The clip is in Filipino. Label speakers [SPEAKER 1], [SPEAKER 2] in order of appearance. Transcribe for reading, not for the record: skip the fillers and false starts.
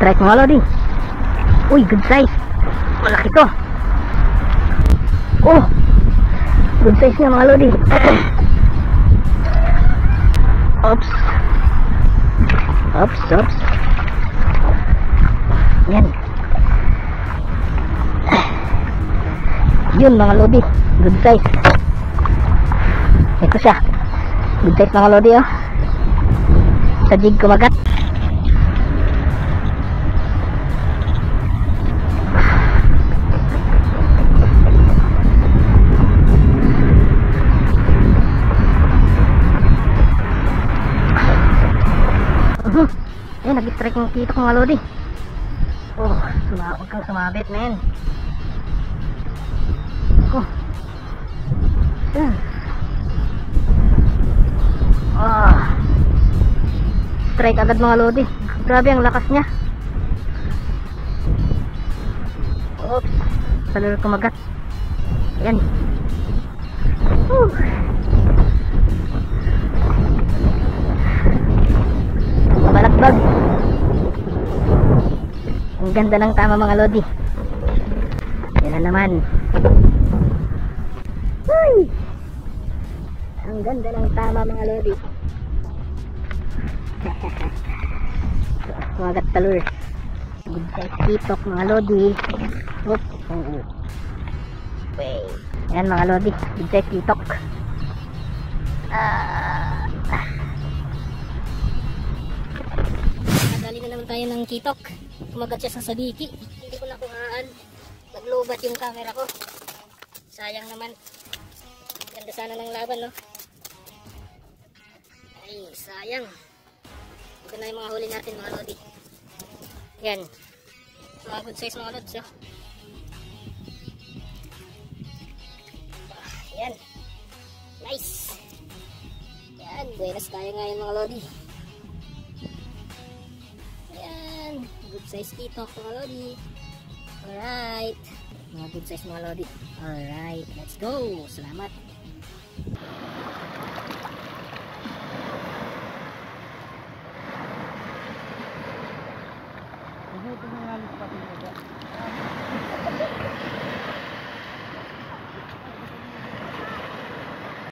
[SPEAKER 1] strike mga lodi. Uy, good size. Malaki to. Oh, good size nga mga lodi. Oops. Oops. Yan. Yun mga lodi, good size. Ito siya, good size mga lodi oh. Sa jig kumagat. Ayan, nag-strike ng kitok mga lodi. Oh, huwag kang sumabit men. Oh. Yan. Strike agad mga lodi. Grabe ang lakas niya. Oops, salur kumagat. Ayan. Balagbag. Ang ganda ng tama mga lodi. Yan na naman. Uy! Ang ganda ng tama mga lodi. Kumagat talur. Good size kitok mga lodi. Oops. Yan mga lodi, good size kitok. Nadali na naman tayo ng kitok. Kumagat siya sa sabiki. Hindi ko nakuhaan. Naglubat yung camera ko. Sayang naman. Ganda sana ng laban no. Ay sayang. Ito na yung mga huli natin mga lodi. Yan. Mga good size mga lods oh. Yan. Nice. Yan. Buenas tayo ngayon mga lodi. Yan. Good size kitok mga lodi. Alright. Mga good size mga lodi. Alright. Let's go. Salamat. Ito na nga pati